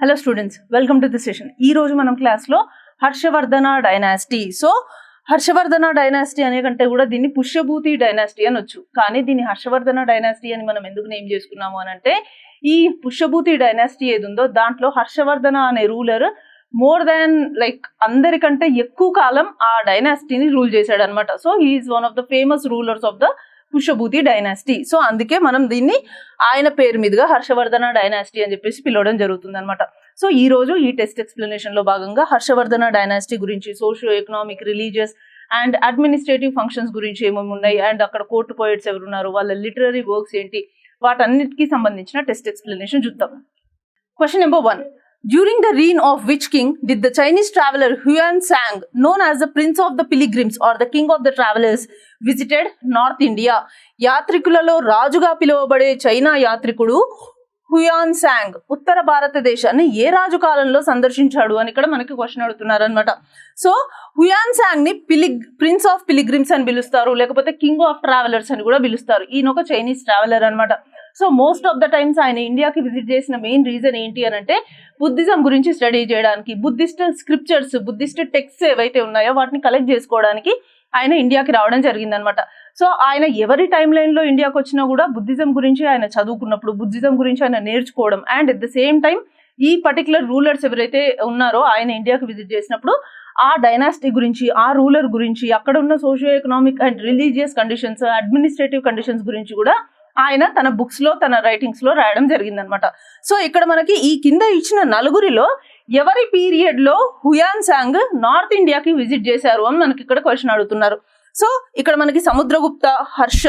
Hello students, welcome to the session. ఈ రోజు మనం క్లాస్లో Harshavardhana dynasty. So Harshavardhana dynasty అనే కంటే కూడా దీన్ని పుష్యభూతి డైనాసిటీ అనొచ్చు. కానీ దీన్ని హర్షవర్ధన డైనాసిటీ అని మనం ఎందుకు నేమ్ చేసుకున్నాము అని అంటే, ఈ పుష్యభూతి డైనాసిటీ ఏది ఉందో దాంట్లో హర్షవర్ధన అనే రూలర్ మోర్ దాన్ అందరికంటే ఎక్కువ కాలం ఆ డైనాసిటీని రూల్ చేశాడు అనమాట. So he is one of the famous rulers of the Pushyabhuti dynasty. So అందుకే మనం దీన్ని ఆయన పేరు మీదుగా హర్షవర్ధన డైనాసిటీ అని చెప్పేసి పిలవడం జరుగుతుంది అనమాట. సో ఈ రోజు ఈ టెస్ట్ ఎక్స్ప్లెనేషన్ లో భాగంగా హర్షవర్ధన డైనాసిటీ గురించి, socio economic, religious and administrative functions గురించి ఏమేమి ఉన్నాయి, అండ్ అక్కడ కోర్టు పోయిట్స్ ఎవరున్నారు, వాళ్ళ లిటరరీ వర్క్స్ ఏంటి, వాటన్నిటికీ సంబంధించిన టెస్ట్ ఎక్స్ప్లెనేషన్ చూద్దాం. Question number 1. During the reign of which king did the Chinese traveler Huan Sang, known as the Prince of the Pilgrims or the King of the Travelers, visited North India? యాత్రికులలో రాజుగా పిలువబడే China యాత్రికుడు Hiuen Tsang ఉత్తర భారతదేశాన్ని ఏ రాజు కాలంలో సందర్శించాడు అని ఇక్కడ మనకి question అడుగుతున్నారు అనమాట. So Hiuen Tsang ని ప్రిన్స్ ఆఫ్ పిలిగ్రిమ్స్ అని పిలుస్తారు, లేకపోతే కింగ్ ఆఫ్ ట్రావెలర్స్ అని కూడా పిలుస్తారు. ఈయన ఒక చైనీస్ ట్రావెలర్ అనమాట. So most of the times ఆయన ఇండియాకి విజిట్ చేసిన మెయిన్ రీజన్ ఏంటి అని అంటే, బుద్ధిజం గురించి స్టడీ చేయడానికి, బుద్ధిస్ట్ స్క్రిప్చర్స్, బుద్ధిస్ట్ టెక్స్ట్స్ ఏవైతే ఉన్నాయో వాటిని కలెక్ట్ చేసుకోవడానికి ఆయన ఇండియాకి రావడం జరిగిందనమాట. సో ఆయన ఎవరి టైం లైన్ లో ఇండియాకి వచ్చినా కూడా బుద్ధిజం గురించి ఆయన చదువుకున్నప్పుడు, బుద్ధిజం గురించి ఆయన నేర్చుకోవడం, and at the same time ఈ పర్టికులర్ రూలర్స్ ఎవరైతే ఉన్నారో ఆయన ఇండియాకి విజిట్ చేసినప్పుడు ఆ డైనాసిటీ గురించి, ఆ రూలర్ గురించి, అక్కడ ఉన్న socio economic and religious conditions, administrative conditions గురించి కూడా ఆయన తన బుక్స్ లో, తన రైటింగ్స్ లో రాయడం జరిగిందనమాట. సో ఇక్కడ మనకి ఈ కింద ఇచ్చిన నలుగురిలో ఎవరి పీరియడ్ లో హుయాన్ సాంగ్ నార్త్ ఇండియాకి విజిట్ చేశారు అని మనకి ఇక్కడ క్వశ్చన్ అడుగుతున్నారు. సో ఇక్కడ మనకి సముద్రగుప్త, హర్ష,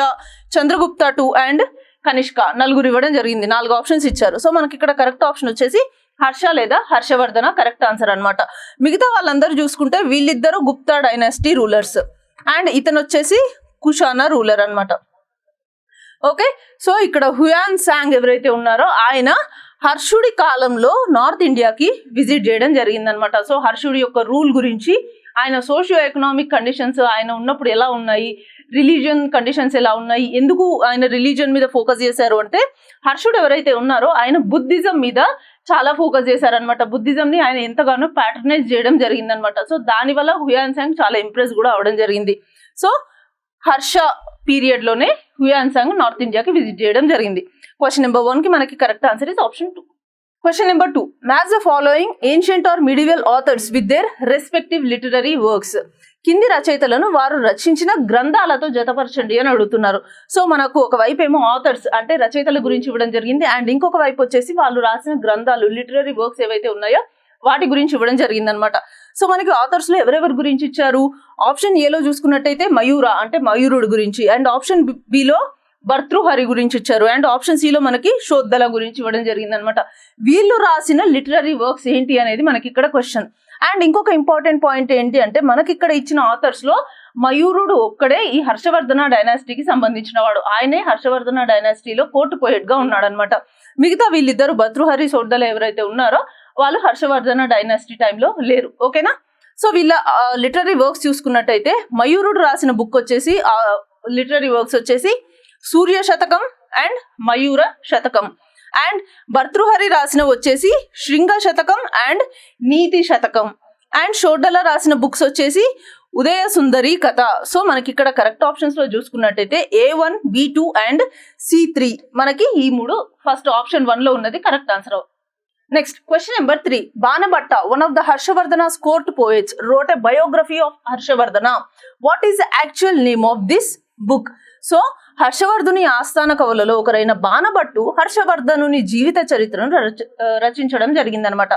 చంద్రగుప్త 2 అండ్ కనిష్క నలుగురు ఇవ్వడం జరిగింది. 4 ఆప్షన్స్ ఇచ్చారు. సో మనకి ఇక్కడ కరెక్ట్ ఆప్షన్ వచ్చేసి హర్ష లేదా హర్షవర్ధన కరెక్ట్ ఆన్సర్ అనమాట. మిగతా వాళ్ళందరూ చూసుకుంటే వీళ్ళిద్దరూ గుప్తా డైనాసిటీ రూలర్స్, అండ్ ఇతను వచ్చేసి కుషానా రూలర్ అనమాట. ఓకే, సో ఇక్కడ హుయాన్ సాంగ్ ఎవరైతే ఉన్నారో ఆయన హర్షుడి కాలంలో నార్త్ ఇండియాకి విజిట్ చేయడం జరిగిందనమాట. సో హర్షుడి యొక్క రూల్ గురించి, ఆయన సోషియో ఎకనామిక్ కండిషన్స్ ఆయన ఉన్నప్పుడు ఎలా ఉన్నాయి, రిలీజియన్ కండిషన్స్ ఎలా ఉన్నాయి, ఎందుకు ఆయన రిలీజియన్ మీద ఫోకస్ చేశారు అంటే, హర్షుడు ఎవరైతే ఉన్నారో ఆయన బుద్ధిజం మీద చాలా ఫోకస్ చేశారనమాట. బుద్ధిజం ని ఆయన ఎంతగానో ప్యాటర్నైజ్ చేయడం జరిగిందనమాట. సో దానివల్ల హుయాన్ సాంగ్ చాలా ఇంప్రెస్ కూడా అవడం జరిగింది. సో హర్ష పీరియడ్ లోనే హుయాన్ సాంగ్ నార్త్ ఇండియాకి విజిట్ చేయడం జరిగింది. క్వశ్చన్ నెంబర్ 1 కి మనకి correct answer is option 2. Question number 2. Match the following ancient or medieval authors with their respective literary works. కింది రచయితలను వారు రచించిన గ్రంథాలతో జతపరచండి అని అడుగుతున్నారు. సో మనకు ఒక వైపు ఏమో ఆథర్స్ అంటే రచయితల గురించి ఇవ్వడం జరిగింది, అండ్ ఇంకొక వైపు వచ్చేసి వాళ్ళు రాసిన గ్రంథాలు, లిటరరీ వర్క్స్ ఏవైతే ఉన్నాయో వాటి గురించి ఇవ్వడం జరిగింది అనమాట. సో మనకి ఆథర్స్ లో ఎవరెవరి గురించి ఇచ్చారు? ఆప్షన్ ఏలో చూసుకున్నట్టయితే మయూర అంటే మయూరుడు గురించి, అండ్ ఆప్షన్ బిలో భర్తృహరి గురించి ఇచ్చారు, అండ్ ఆప్షన్ సిలో మనకి శోద్ధల గురించి ఇవ్వడం జరిగింది అనమాట. వీళ్ళు రాసిన లిటరరీ వర్క్స్ ఏంటి అనేది మనకి ఇక్కడ క్వశ్చన్. అండ్ ఇంకొక ఇంపార్టెంట్ పాయింట్ ఏంటి అంటే, మనకి ఇక్కడ ఇచ్చిన ఆథర్స్ లో మయూరుడు ఒక్కడే ఈ హర్షవర్ధన డైనాసిటీకి సంబంధించిన వాడు. ఆయనే హర్షవర్ధన డైనాసిటీలో కోర్టు పోయెట్ గా ఉన్నాడు అనమాట. మిగతా వీళ్ళిద్దరు భర్తృహరి, శోద్ధల ఎవరైతే ఉన్నారో వాళ్ళు హర్షవర్ధన డైనాసిటీ టైంలో లేరు. ఓకేనా? సో వీళ్ళ లిటరరీ వర్క్స్ చూసుకున్నట్టయితే మయూరుడు రాసిన బుక్ వచ్చేసి, లిటరరీ వర్క్స్ వచ్చేసి సూర్య శతకం అండ్ మయూర శతకం, అండ్ భర్తృహరి రాసిన వచ్చేసి శృంగ శతకం అండ్ నీతి శతకం, అండ్ శోద్ధల రాసిన బుక్స్ వచ్చేసి ఉదయ సుందరి కథ. సో మనకి ఇక్కడ కరెక్ట్ ఆప్షన్స్ లో చూసుకున్నట్టయితే A1, B2 అండ్ C3 మనకి ఈ 3 ఫస్ట్ ఆప్షన్ 1 లో ఉన్నది correct answer. Next question number 3. Banabhatta, one of the Harshavardhana's court poets, wrote a biography of Harshavardhana. What is the actual name of this book? So హర్షవర్ధుని ఆస్థాన కవులలో ఒకరైన బాణభట్టు హర్షవర్ధనుని జీవిత చరిత్రను రచించడం జరిగిందనమాట.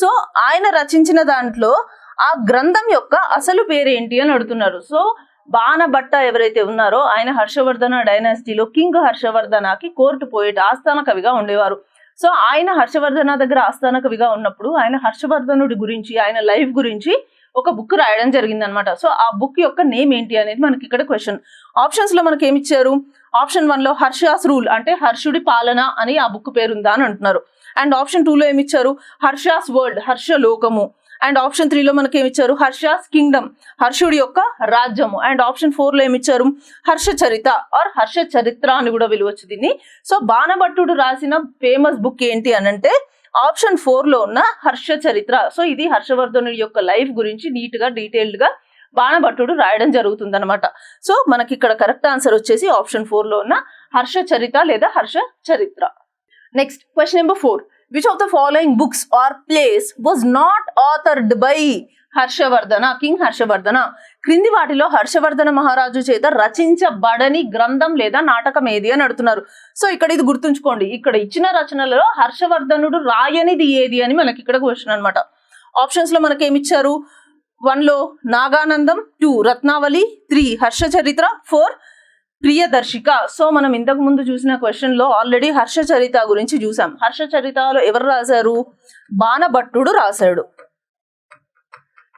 సో ఆయన రచించిన దాంట్లో ఆ గ్రంథం యొక్క అసలు పేరేంటి అని అడుగుతున్నారు. సో బాణభట్ట ఎవరైతే ఉన్నారో ఆయన హర్షవర్ధన డైనాసిటీలో కింగ్ హర్షవర్ధనకి కోర్టు పోయిట్, ఆస్థాన కవిగా ఉండేవారు. సో ఆయన హర్షవర్ధన దగ్గర ఆస్థాన కవిగా ఉన్నప్పుడు ఆయన హర్షవర్ధనుడి గురించి, ఆయన లైఫ్ గురించి ఒక బుక్ రాయడం జరిగింది అనమాట. సో ఆ బుక్ యొక్క నేమ్ ఏంటి అనేది మనకి ఇక్కడ క్వశ్చన్. ఆప్షన్స్ లో మనకి ఏమి ఇచ్చారు? ఆప్షన్ 1 లో హర్షాస్ రూల్ అంటే హర్షుడి పాలన అని ఆ బుక్ పేరుందా అని అంటున్నారు, అండ్ ఆప్షన్ 2 లో ఏమి ఇచ్చారు? హర్షాస్ వరల్డ్ హర్ష లోకము, అండ్ ఆప్షన్ 3 లో మనకి ఏమి ఇచ్చారు? హర్షాస్ కింగ్డమ్ హర్షుడి యొక్క రాజ్యము, అండ్ ఆప్షన్ 4 లో ఏమి ఇచ్చారు? హర్ష చరిత ఆర్ హర్ష చరిత్ర అని కూడా పిలవచ్చు దీన్ని. సో బాణభట్టుడు రాసిన ఫేమస్ బుక్ ఏంటి అని అంటే ఆప్షన్ 4 లో ఉన్న హర్ష చరిత్ర. సో ఇది హర్షవర్ధనుడి యొక్క లైఫ్ గురించి నీట్ గా డీటెయిల్డ్ గా బాణభట్టుడు రాయడం జరుగుతుంది అనమాట. సో మనకి ఇక్కడ కరెక్ట్ ఆన్సర్ వచ్చేసి ఆప్షన్ 4 లో ఉన్న హర్ష చరిత లేదా హర్ష చరిత్ర. Next question number 4. Which of the following books or plays was not authored by Harshavardhana, king Harshavardhana? క్రింది వాటిలో హర్షవర్ధన మహారాజు చేత రచించబడని గ్రంథం లేదా నాటకం ఏది అని అడుగుతున్నారు. సో ఇక్కడ ఇది గుర్తుంచుకోండి, ఇక్కడ ఇచ్చిన రచనలలో హర్షవర్ధనుడు రాయనిది ఏది అని మనకి ఇక్కడ క్వశ్చన్ అనమాట. ఆప్షన్స్ లో మనకి ఏమి ఇచ్చారు? 1 లో నాగానందం, 2 రత్నావళి, 3 హర్ష చరిత్ర, 4 ప్రియదర్శిక. సో మనం ఇంతకు ముందు చూసిన క్వశ్చన్ లో ఆల్రెడీ హర్ష చరిత గురించి చూసాం. హర్ష చరితలో ఎవరు రాశారు? బాణభట్టుడు రాశాడు.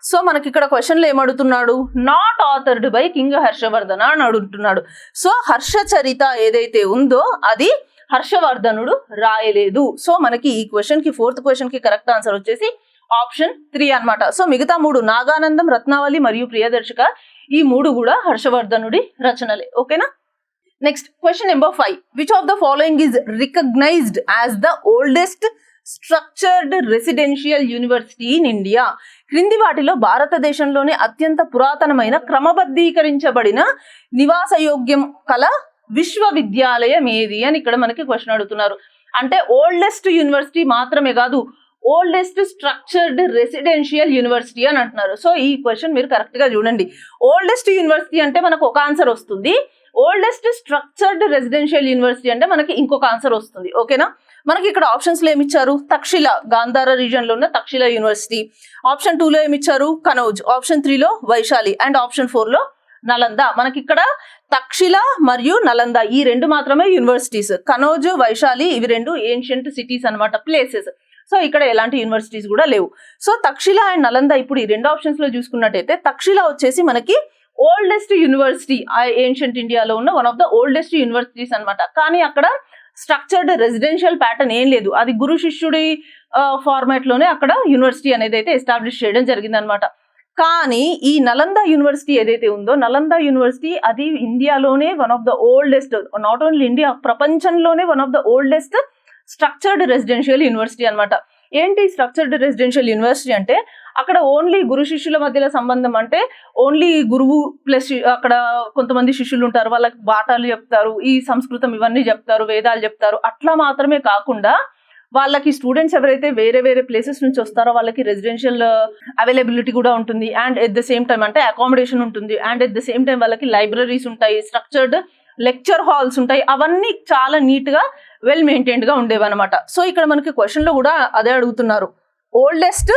సో మనకి ఇక్కడ క్వశ్చన్ లో ఏమడుగుతున్నాడు? Not authored by king Harshavardhana అని అడుగుతున్నాడు. సో హర్ష చరిత ఏదైతే ఉందో అది హర్షవర్ధనుడు రాయలేదు. సో మనకి ఈ క్వశ్చన్ కి 4th క్వశ్చన్ కి కరెక్ట్ ఆన్సర్ వచ్చేసి ఆప్షన్ 3 అన్నమాట. సో మిగతా 3 నాగానందం, రత్నావళి మరియు ప్రియదర్శిక ఈ 3 కూడా హర్షవర్ధనుడి రచనలే. ఓకేనా? Next question number 5. Which of the following is recognised as the oldest structured residential university in India? క్రింది వాటిలో భారతదేశంలోనే అత్యంత పురాతనమైన క్రమబద్ధీకరించబడిన నివాసయోగ్యం కల విశ్వవిద్యాలయం ఏది అని ఇక్కడ మనకి క్వశ్చన్ అడుగుతున్నారు. అంటే ఓల్డెస్ట్ యూనివర్సిటీ మాత్రమే కాదు, ఓల్డెస్ట్ స్ట్రక్చర్డ్ రెసిడెన్షియల్ యూనివర్సిటీ అని అంటున్నారు. సో ఈ క్వశ్చన్ మీరు కరెక్ట్ గా చూడండి. ఓల్డెస్ట్ యూనివర్సిటీ అంటే మనకు ఒక ఆన్సర్ వస్తుంది, ఓల్డెస్ట్ స్ట్రక్చర్డ్ రెసిడెన్షియల్ యూనివర్సిటీ అంటే మనకి ఇంకొక ఆన్సర్ వస్తుంది. ఓకేనా? మనకి ఇక్కడ ఆప్షన్స్ లో ఏమిచ్చారు? తక్షశిల, గాంధార రీజన్ లో ఉన్న తక్షశిల యూనివర్సిటీ. ఆప్షన్ 2 లో ఏమిచ్చారు? కనౌజ్. ఆప్షన్ 3 లో వైశాలి అండ్ ఆప్షన్ 4 లో నలంద. మనకి ఇక్కడ తక్షశిల మరియు నలంద ఈ 2 మాత్రమే యూనివర్సిటీస్. కనౌజ్, వైశాలి ఇవి 2 ఏన్షియంట్ సిటీస్ అన్నమాట, ప్లేసెస్. సో ఇక్కడ ఎలాంటి యూనివర్సిటీస్ కూడా లేవు. సో తక్షశిల అండ్ నలంద ఇప్పుడు ఈ 2 ఆప్షన్స్ లో చూసుకున్నట్టయితే తక్షశిల వచ్చేసి మనకి ఓల్డెస్ట్ యూనివర్సిటీ, ఏన్షియంట్ ఇండియాలో ఉన్న one of the oldest universities అన్నమాట. కానీ అక్కడ స్ట్రక్చర్డ్ రెసిడెన్షియల్ ప్యాటర్న్ ఏం లేదు, అది గురు శిష్యుడి ఫార్మాట్ లోనే అక్కడ యూనివర్సిటీ అనేది అయితే ఎస్టాబ్లిష్ చేయడం జరిగింది అనమాట. కానీ ఈ నలంద యూనివర్సిటీ ఏదైతే ఉందో, నలంద యూనివర్సిటీ అది ఇండియాలోనే one of the oldest, not only India, ప్రపంచంలోనే one of the oldest structured residential university అన్నమాట. ఏంటి స్ట్రక్చర్డ్ రెసిడెన్షియల్ యూనివర్సిటీ అంటే అక్కడ ఓన్లీ గురు శిష్యుల మధ్యలో సంబంధం, అంటే ఓన్లీ గురువు ప్లస్ అక్కడ కొంతమంది శిష్యులు ఉంటారు, వాళ్ళకి పాఠాలు చెప్తారు, ఈ సంస్కృతం ఇవన్నీ చెప్తారు, వేదాలు చెప్తారు. అట్లా మాత్రమే కాకుండా వాళ్ళకి స్టూడెంట్స్ ఎవరైతే వేరే వేరే ప్లేసెస్ నుంచి వస్తారో వాళ్ళకి రెసిడెన్షియల్ అవైలబిలిటీ కూడా ఉంటుంది, and at the same time అంటే అకామిడేషన్ ఉంటుంది, and at the same time వాళ్ళకి లైబ్రరీస్ ఉంటాయి, స్ట్రక్చర్డ్ లెక్చర్ హాల్స్ ఉంటాయి. అవన్నీ చాలా నీట్ గా వెల్ మెయింటైన్డ్ గా ఉండేవి అనమాట. సో ఇక్కడ మనకి క్వశ్చన్ లో కూడా అదే అడుగుతున్నారు, ఓల్డెస్ట్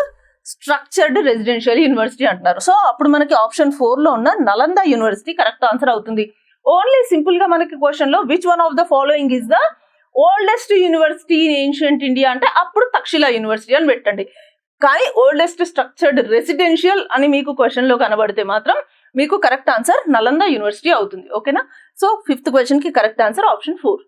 స్ట్రక్చర్డ్ రెసిడెన్షియల్ యూనివర్సిటీ అంటున్నారు. సో అప్పుడు మనకి ఆప్షన్ 4 లో ఉన్న నలంద యూనివర్సిటీ కరెక్ట్ ఆన్సర్ అవుతుంది. ఓన్లీ సింపుల్ గా మనకి క్వశ్చన్ లో which one of the following is the oldest university in ancient India అంటే అప్పుడు తక్షశిల యూనివర్సిటీ అని పెట్టండి. కానీ ఓల్డెస్ట్ స్ట్రక్చర్డ్ రెసిడెన్షియల్ అని మీకు క్వశ్చన్ లో కనబడితే మాత్రం మీకు కరెక్ట్ ఆన్సర్ నలంద యూనివర్సిటీ అవుతుంది. ఓకేనా? సో 5th క్వశ్చన్ కి కరెక్ట్ ఆన్సర్ ఆప్షన్ 4.